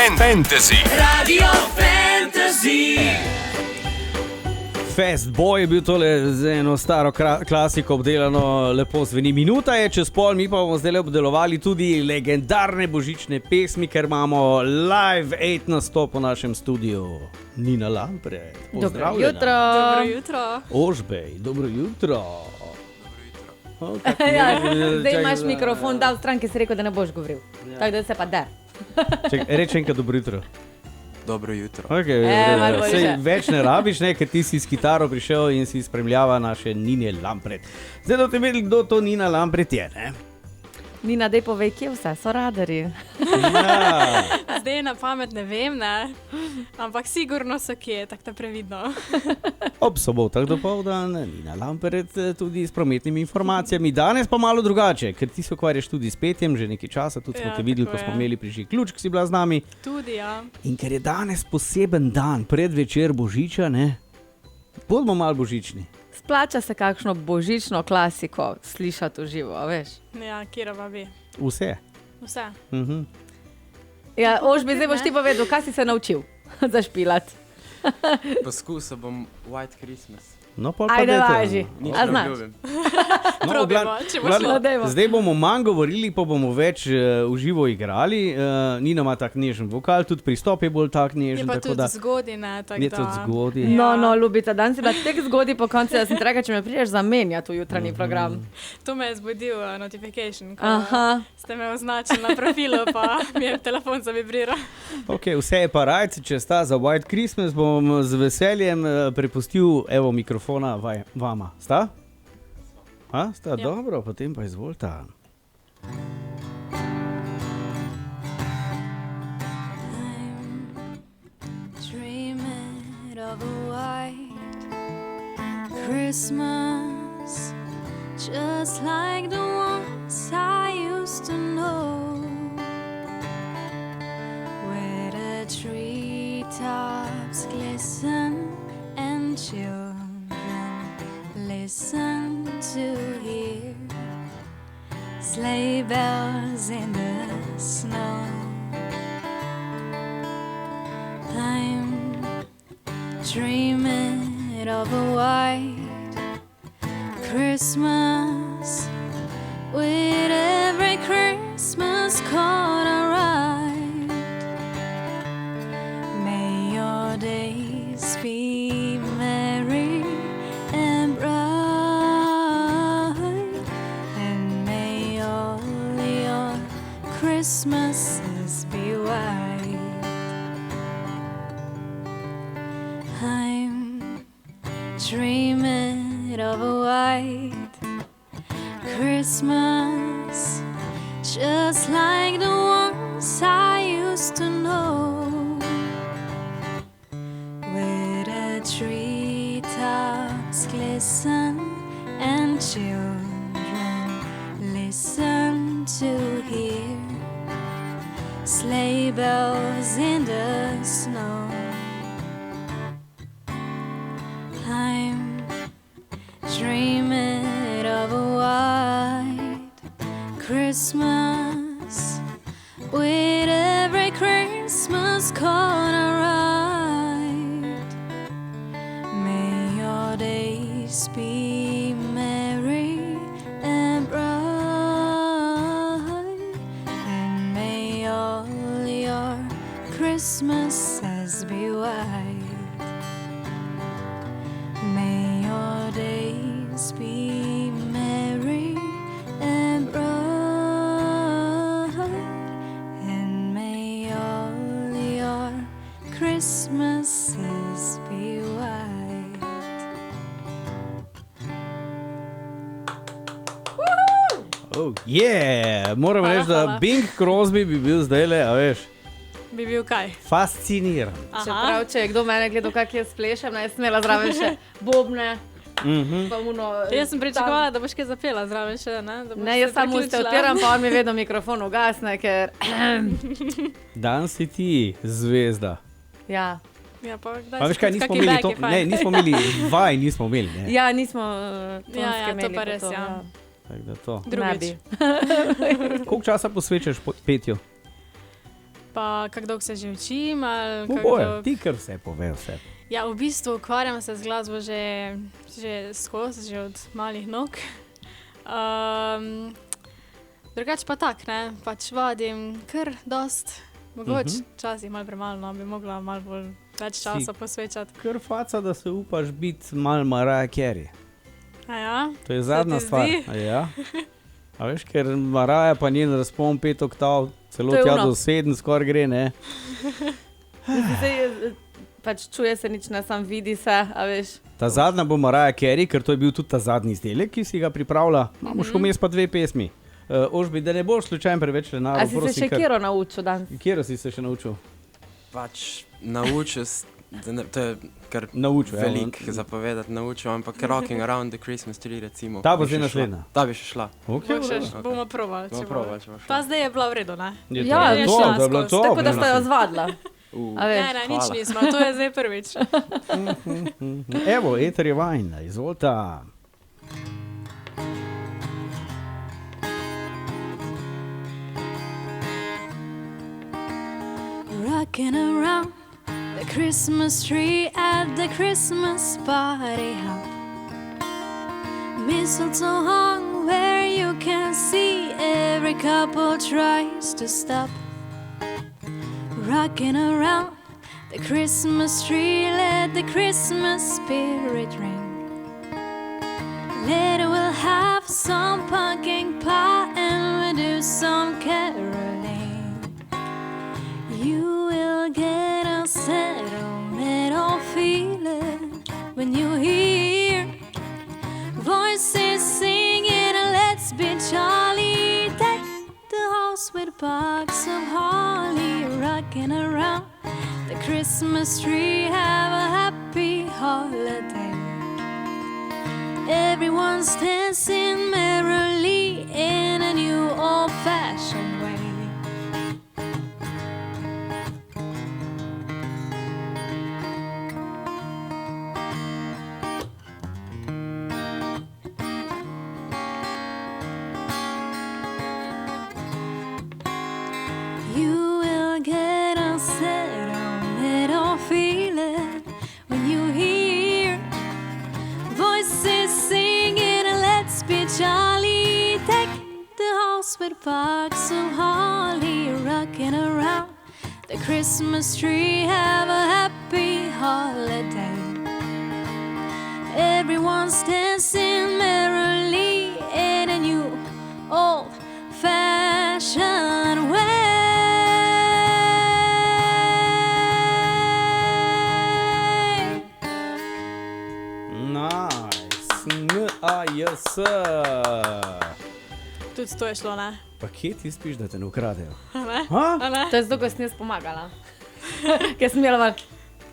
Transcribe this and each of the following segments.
Fantasy. Radio Fantasy. Fast Boy je bil tole z eno staro klasiko obdelano, lepo zveni. Minuta je čez pol, mi pa bomo zdaj obdelovali tudi legendarne božične pesmi, ker imamo live 8 nastop v našem studiu. Nina Lampret, pozdravljena. Dobro jutro. Ožbej, dobro jutro. Zdaj imaš mikrofon, dal stran, ki si rekel, da ne boš govoril. Tako da se pa der. Reči enkrat dobro jutro. Dobro jutro. Okay, več ne rabiš, ne, ker ti si s kitaro prišel in si spremljava naše Nine Lampret. Zdaj da te vedeli, kdo to Nina Lampret je, ne? Nina, dej povej, kje vse so radarji. Ja. Zdaj na pamet ne vem, ne? Ampak sigurno so kje, tako da previdno. Ob sobotah dopoldan, Nina Lampret tudi s prometnimi informacijami. Danes pa malo drugače, ker ti se ukvarjaš tudi s petjem, že nekaj časa, tudi smo te videli, ko smo imeli prižig ključk, si bila z nami. Tudi, ja. In ker je danes poseben dan, predvečer Božiča, ne? Bodimo malo božični. Splača se kakšno božično klasiko slišati v živo, veš? Ja, kjerova bi. Vse. Vse. Ja, Ožbi, zdaj boš ti povedal, kaj si se naučil zašpilati. Poskusil bom White Christmas. No, pa Ajde, važi. Nič A ne znaš? obljubim. Probajmo, če bo šlo. Dajmo. Zdaj bomo manj govorili, pa bomo več v živo igrali. Nina ima tak nežen vokal, tudi pristop je bolj tak Je nežen. pa tako tudi da zgodina, tako je da. tudi zgodaj. No, Ljubita, dan si bila tek zgodi po koncu, da sem ti rekla, če me prideš zamenjati v jutranji program. To me je zbudil notification, ko Aha. ste me označili na profilu, pa mi je telefon zavibriral. Okay, vse je pa rajc, če sta za White Christmas, bom z veseljem prepustil evo mikrofona vama. Sta? A, sta? Ja. Dobro, potem pa izvolita. Dreaming of a white Christmas, just like the ones I used to know, where the treetops glisten and children listen to hear sleigh bells in the snow. I'm dreaming of a white Christmas, with every Christmas card I write. May your days be merry and bright, and may all your Christmases be white. I'm dreaming of a white Christmas, just like the ones I used to know, where the treetops glisten and children listen to hear sleigh bells in the snow. I'm dreaming of a white Christmas, with every Christmas card I write. May your days be merry and bright, and may all your Christmases be white. May your days be merry and bright, and may all your Christmases be white. Oh, yeah! Moram Hvala, reči, da hvala. Bing Crosby bi bil zdajle, a veš, Bi bil kaj? fasciniran. Čeprav, če je kdo mene gledal, kak jaz plešem, naj smela zraven še bobne. Pa uno, Jaz sem pričakovala, da boš kaj zapela zraven še, ne? Da boš Ne, se jaz samo usta priključila. odpiram, pa on mi vedno mikrofon ugasne, ker... Dan si ti zvezda. Ja, Ja, pa kdaj Pa veš si kaj, tudi nismo kaki imeli, bag je fajn. nismo imeli vaj, nismo imeli. Ne. ja nismo tonske Ja, to imeli. pa res, ja. Tako da to. Drugič. Ne bi. Koliko časa posvečaš petju? Pa kako dolgo se že učim. Oboje, ti kar vse pove vse. Ja, v bistvu ukvarjam se z glasbo že skozi, že od malih nog. Drugače pa tak, ne, pač vadim kar dost. Mogoče včasih malo premalo, no, bi mogla malo bolj več časa posvečati. Kar faca, da se upaš biti malo Mariah Carey. A ja? To je zadnja ti stvar. zdi? A ja. A veš, ker Mariah pa njen razpon 5 oktav, celo To je tja ono. do 7 skoraj gre, ne? Zdaj, pač čuje se nič, ne sam vidi se, a veš. Ta zadnja bo Mariah Carey, ker to je bil tudi ta zadnji izdelek, ki si ga pripravlja. Imamo še vmes pa 2 pesmi. Ožbi, da ne boš slučajno preveč A lenarov, si se še kjero naučil danes? Kjero si se še naučil? Pač naučil, to je kar Naučil, ja, veliko zapovedati, naučil, ampak Rocking Around the Christmas Tree recimo. Ta bo bi zdaj še šla. naslednja. Ta bi še šla. Okay, Bomo probali, Bomo če probali, bo. če bo šla. Pa zdaj je bila v redu, ne? Ja, je to, šla da je bilo skozi. to. Tako da sta jo zvadila. A veš. Ne, nič hvala. nismo, to je zdaj prvič. Evo, Eter je vajna, izvolite. Rocking around the Christmas tree at the Christmas party hop. Mistletoe hung where you can see every couple tries to stop. Rocking around the Christmas tree, let the Christmas spirit ring. Later we'll have some pumpkin pie and we'll do some caroling. You will get a sentimental feeling when you hear voices singing and let's be jolly. Deck the house with box of holly, rocking around the Christmas tree. Have a happy holiday. Everyone's dancing merrily in a new old-fashioned way. You will get a sentimental feeling when you hear voices singing and let's be jolly. Deck the house with box of holly, rocking around the Christmas tree. Have a happy holiday. Everyone's dancing merrily in a new old-fashioned way. Nice. N-A-J-S. Tudi to je šlo, ne? Pa kje ti spiš, da te ne ukradejo? Ne? Ha? A ne? To je zato, ko sem jaz pomagala. Ker sem imela malo.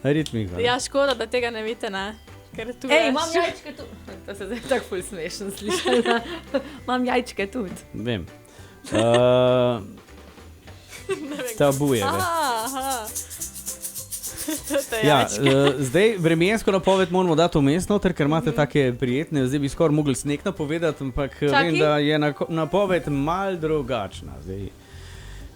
Ritmika. Ja, škoda, da tega ne vidite, ne? Ker tu Ej, je. imam jajčke tu. To se zdaj tako ful smešno sliši. Imam jajčke tudi. Vem. Tabuje. Aha. To je Ja, jajčke. zdaj vremensko napoved moramo dati vmesno, ker imate take prijetne, zdaj bi skoraj mogli sneg napovedati, ampak vem, da je napoved mal drugačna. Zdaj,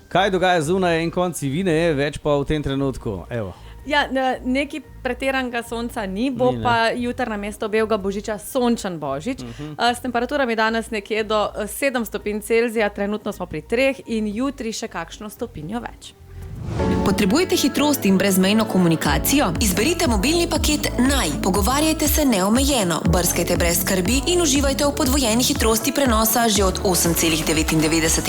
kaj dogaja zunaj en konc vine, več pa v tem trenutku. Evo. Ja, neki pretiranega sonca ni, bo Ni, ne. pa jutri na mesto belega božiča sončen božič. S temperaturami danes nekje do 7 stopinj Celzija, trenutno smo pri 3 in jutri še kakšno stopinjo več. Potrebujete hitrost in brezmejno komunikacijo? Izberite mobilni paket Naj. Pogovarjajte se neomejeno, brskajte brez skrbi in uživajte v podvojeni hitrosti prenosa že od 8,99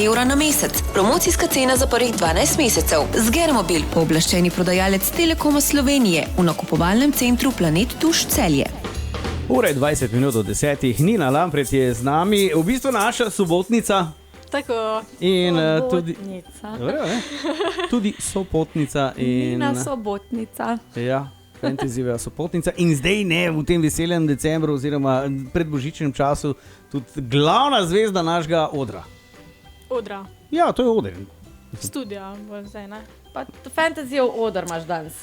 evra na mesec. Promocijska cena za prvih 12 mesecev. Zgermobil, pooblaščeni prodajalec Telekoma Slovenije v nakupovalnem centru Planet Tuš Celje. Ura je 20 minut do 10. Nina Lampret je z nami, v bistvu naša sobotnica. Tako. In tudi, Sobotnica. dobro, ne? Tudi sopotnica. In, Nina sobotnica. ja, Fantasyjeva sopotnica. In zdaj ne, v tem veselem decembru oziroma pred božičnem času tudi glavna zvezda našega odra. Odra. Ja, to je oder. Studio bo zdaj, ne? Pa fantazijev oder imaš danes.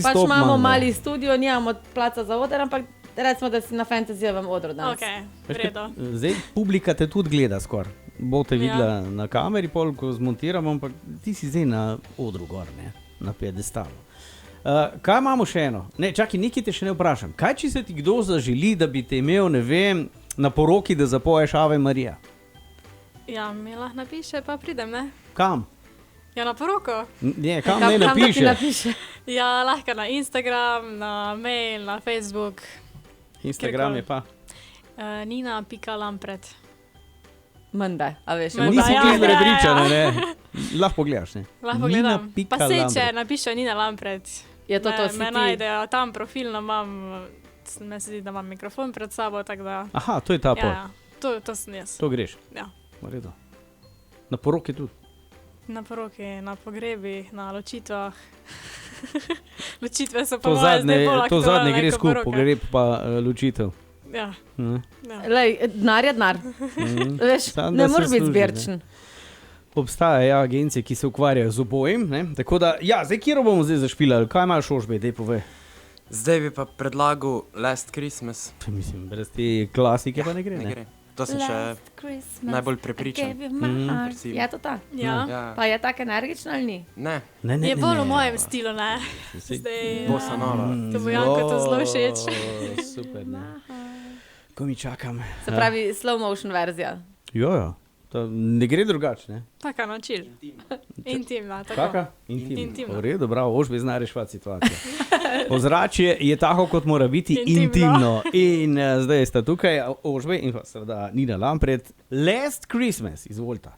Pač imamo mali studio, nimamo placa za oder, ampak recimo, da si na fantazijevem odru danes. Ok, v redu. Zdaj publika te tudi gleda skoraj. boste videla na kameri, pol, ko zmontiramo, ampak ti si zdaj na odru gor, ne? Na piedestalu. Kaj imamo še eno? Ne, čakaj, nekaj te še ne vprašam. Kaj, če se ti kdo zaželi, da bi te imel, ne vem, na poroki, da zapoješ Ave Marija? Ja, mi lahko napiše, pa pridem, ne? Kam? Ja, na poroko. Ne, kam ne napiše? Ja, lahko na Instagram, na mail, na Facebook. Instagram je pa. Nina.lampret. Menda, a veš. Menda. Nisi ja, ti ja, prepričana, ja. ne? Lahko pogledaš, ne? Lahko gledam. Pa se, če Nina.lampret. napiše Nina Lampret, Je to si me ti? najdejo, tam profilno imam, me se zdi, da imam mikrofon pred sabo, tako da... Aha, to je ta pol. Ja, to sem jaz. To greš. Ja. V redu. Na poroki tudi. Na poroki, na pogrebi, na ločitvah. Ločitve so pa To moje zdaj bolj zadnje aktualne gre kot skupaj, poroka. pogreb pa ločitev. Ja, Ne? ja. Lej, denar je denar. Veš, Samo da ne se moreš biti služi, zbirčen. Obstajajo agencije, ki se ukvarjajo z obojim. Ne? Tako da, ja, zdaj kjer bomo zdaj zašpilali? Kaj imaš ožbe, dej povej. Zdaj bi pa predlagal Last Christmas. Mislim, brez te klasike pa ne gre. Ne gre. To sem še najbolj prepričan. Recimo. Je to ta? Ja. Ja. Pa je tako energična ali ni? Ne, Ne, Je bolj v mojem stilu, ne? Saj- Zdaj, bossa nova. To bo Janko to zelo všeč. Super, ne. Ko mi čakam. Se pravi, slow motion verzija. Jo. To ne gre drugače, ne? Taka načil. Intimna, tako. Kaka? Intimno. Intimno. V redu, bravo, ožbe zna reševati situacijo. Ozračje je tako, kot mora biti Intimno. intimno. In zdaj sta tukaj ožbe in pa seveda Nina Lampret. Last Christmas, izvolite.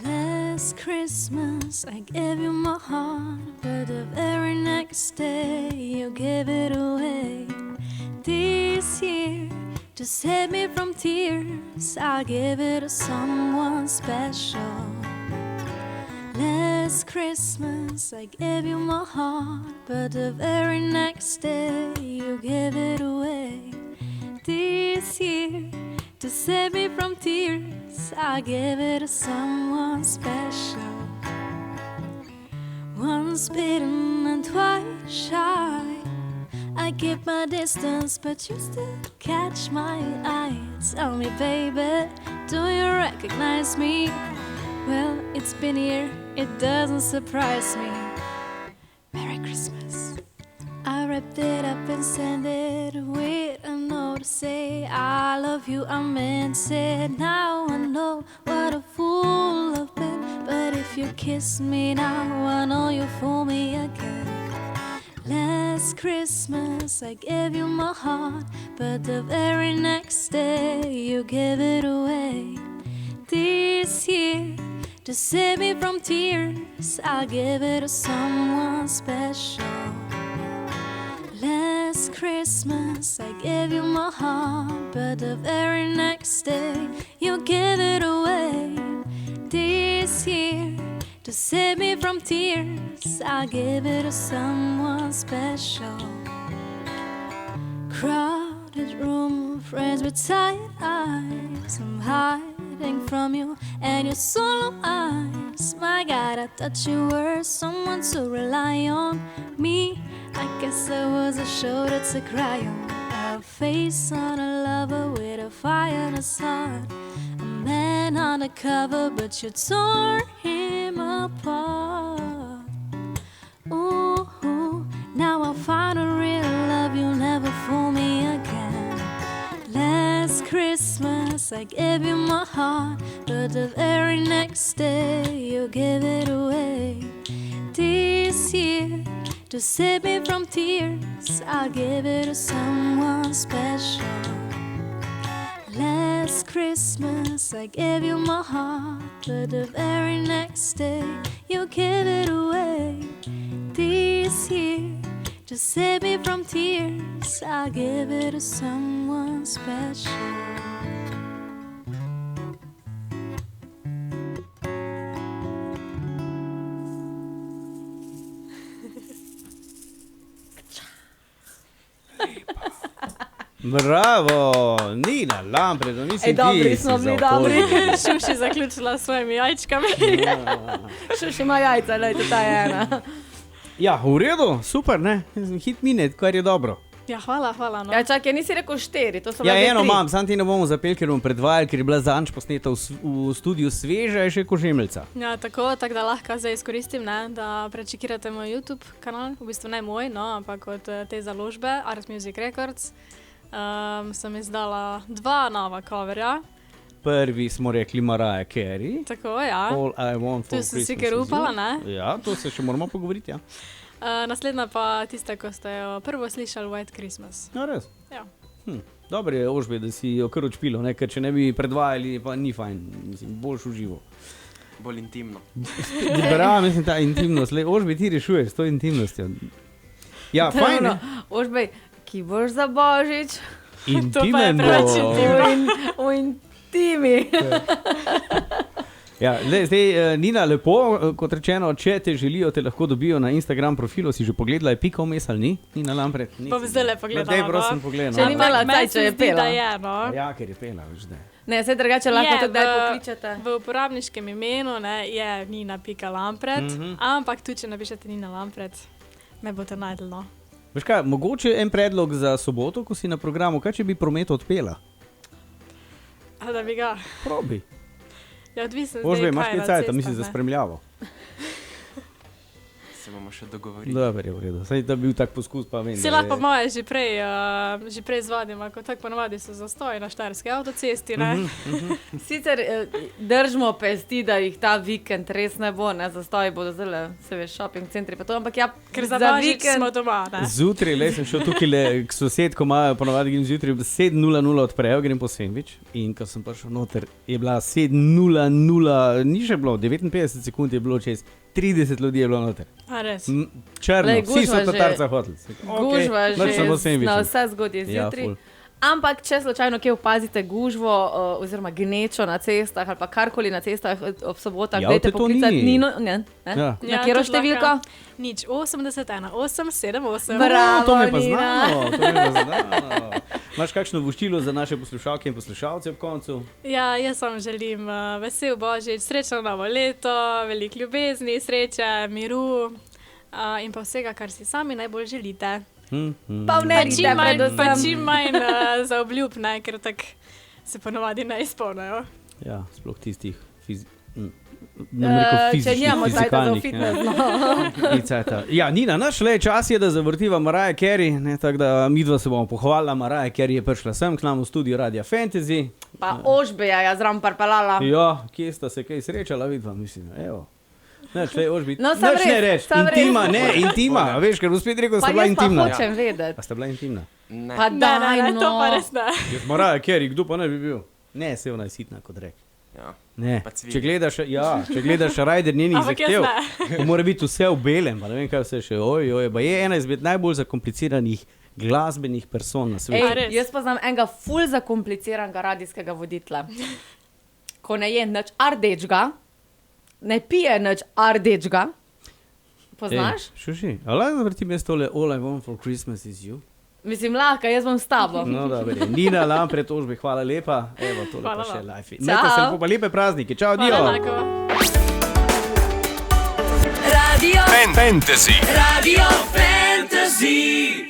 Last Christmas I gave you my heart, but the very next day you gave it away. This year, to save me from tears, I'll give it to someone special. Last Christmas I gave you my heart, but the very next day you gave it away. This year, to save me from tears, I give it to someone special. Once bitten and twice shy, I keep my distance, but you still catch my eye. Tell me, baby, do you recognize me? Well, it's been a year, it doesn't surprise me. Merry Christmas. I wrapped it up and sent it with a note to say I love you, I meant it. Now I know what a fool I've been, but if you kiss me now, I know you fool me again. Last Christmas I gave you my heart, but the very next day you gave it away. This year, to save me from tears, I'll give it to someone special. Last Christmas I gave you my heart, but the very next day you gave it away. This year, to save me from tears, I'll give it to someone special. Crowded room, friends with tired eyes, I'm hiding from you and your solemn eyes. My God, I thought you were someone to rely on. Me, I guess I was a shoulder to cry on, a face on a lover with a fire in his heart, a man undercover, but you tore him apart. Ooh, now I found a real love, you'll never fool me again. Last Christmas I gave you my heart, but the very next day you gave it away. This year, to save me from tears, I'll give it to someone special. Last Christmas I gave you my heart, but the very next day you gave it away. This year, to save me from tears, I'll give it to someone special. Bravo, Nina Lampret, mislim, dobri ti smo si bili, za dobri. okolje. Šuši zaključila s svojimi jajčkami. Še ima jajca, lejte, ta je ena. Ja, v redu, super, ne? Hit minute, kar je dobro. Ja, hvala. No. Ja, čakaj, nisi rekel 4, to so Ja, bile eno 3. imam, sam ti ne bomo zapel, ker bomo predvajali, ker je bila zanč posneta v studiu sveža, je še kožemelca. Ja, tako da lahko zdaj izkoristim, ne, da prečekirate moj YouTube kanal, v bistvu ne moj, no, ampak od te založbe, Art Music Records. Sem izdala 2 nova coverja. Prvi smo rekli Mariah Carey. Tako, ja. All I Want for Tu sem Christmas si kar is upala, You. ne? Ja, to se še moramo pogovoriti, ja. Naslednja pa tista, ko ste jo prvo slišali, White Christmas. Ja, res. Ja. Dobro je, Ožbe, da si jo kar odšpilo, ne? Ker če ne bi predvajali, pa ni fajn, mislim, boljš v živo. Bolj intimno. Bravo, mislim, ta intimnost, Ožbe, ti rešuješ s to intimnostjo. Ja, fajn, ne? Ožbej, ki boš za Božič? Intimen preveč bo. V intimi. Ja, zdaj, Nina, lepo, kot rečeno, če te želijo, te lahko dobijo na Instagram profilu, si že pogledala, je pika vmes ali ni? Nina Lampret? Bom zdajle pogledala, Daj, no. prosim, pogledaj. Če ni imela Meni caj, se če je zdi, da pela. je, no. Ja, ker je pela, veš, da. Ne, se drugače lahko Je, tudi kdaj pokličete. V uporabniškem imenu, ne, je Nina.Lampret, ampak tudi, če napišete Nina Lampret, me boste najdli, no. Veš kaj, mogoče en predlog za soboto, ko si na programu, kaj če bi promet odpela? A da bi ga... Probi. Ja, odvisno Ožbe, zdaj, imaš kaj je kaj na cajta, cestah, mislim, za ne. spremljavo. Se bomo še dogovorili. Dobro je v redu, saj da bi bil tak poskus, pa vem. Si da lahko je- moje že prej zvadim, ako tako ponovadi so zastoji na štajerski avtocesti, ne? Sicer držimo pesti, da jih ta vikend res ne bo, ne, zastoji bodo zdaj, se veš, shopping centri pa to, ampak ja, Ker za Božič smo doma, ne? Zjutraj, le sem šel tukaj le k sosedko, imajo ponovadi grem zjutraj 7:00 odprejo, grem po sendvič in ko sem prišel noter, je bila 7:00, ni še bilo, 59 sekund je bilo čez, 30 ljudi je bilo noter. A res? Črno, Lej, vsi so gužva že- tatarca hoteli. gužva že na vse zgodje Ja, zjutraj. ful. Ampak, če slučajno kje opazite gužvo oziroma gnečo na cestah ali pa karkoli na cestah ob sobotah, Ja, dajte te to poklicati ni. Nino. Ne? Ja. Na katero tudi številko? lahko. Nič, 81 878. Bravo, To me pa Nina. znamo, to me pa znamo. Imaš kakšno voščilo za naše poslušalke in poslušalce ob koncu? Ja, jaz vam želim vesel Božič, srečno novo leto, veliko ljubezni, sreče, miru in pa vsega, kar si sami najbolj želite. Pa v nerite Pa predvsem. čim manj za obljub, ne, ker tako se ponovadi ne izpolnijo. Ja, sploh tistih Če nimamo cajta za fitness, no. Ja, Nina, naš le čas je, da zavrtiva Mariah Carey, ne, tako da midva se bomo pohvalila. Mariah Carey je prišla sem k nam v studio Radia Fantasy. Pa Ožbeja je zraven parpelala. Ja, kje sta se kaj srečala, vidva, mislim, evo. Neč, le, Ožbi, No, sam neč ne res, reč, sam res. intima, ne, intima, veš, ker bo spet rekel, da Pa sta bila jaz pa intimna. hočem vedeti. A sta bila intimna? Ne. Pa daj, ne, to pa no. res ne. Jaz Mariah Carey, kdo pa ne bi bil? Ne, se ona je sitna kot rek. Ja. Ne, Pa cvili. če gledaš Rajder njenih Ampak jaz zahtev, to mora biti vse v belem, pa ne vem kaj vse še, pa je ena izmed najbolj zakompliciranih glasbenih person na svetu. A res? Jaz poznam enega ful zakompliciranega radijskega voditla. Ko ne je nič rdečega, ne pije nič rdečega. Poznaš? Šuši, ali lahko zavrtim jaz tole All I Want for Christmas is You? Mislim, lahko, jaz bom s tabo. No, dobro, Nina Lampret, Ožbe, hvala lepa. Evo, tole Hvala pa še vam. life. Imejte se lepo, pa lepe praznike. Čau, dio. Hvala, enako. Radio Fantasy. Radio Fantasy.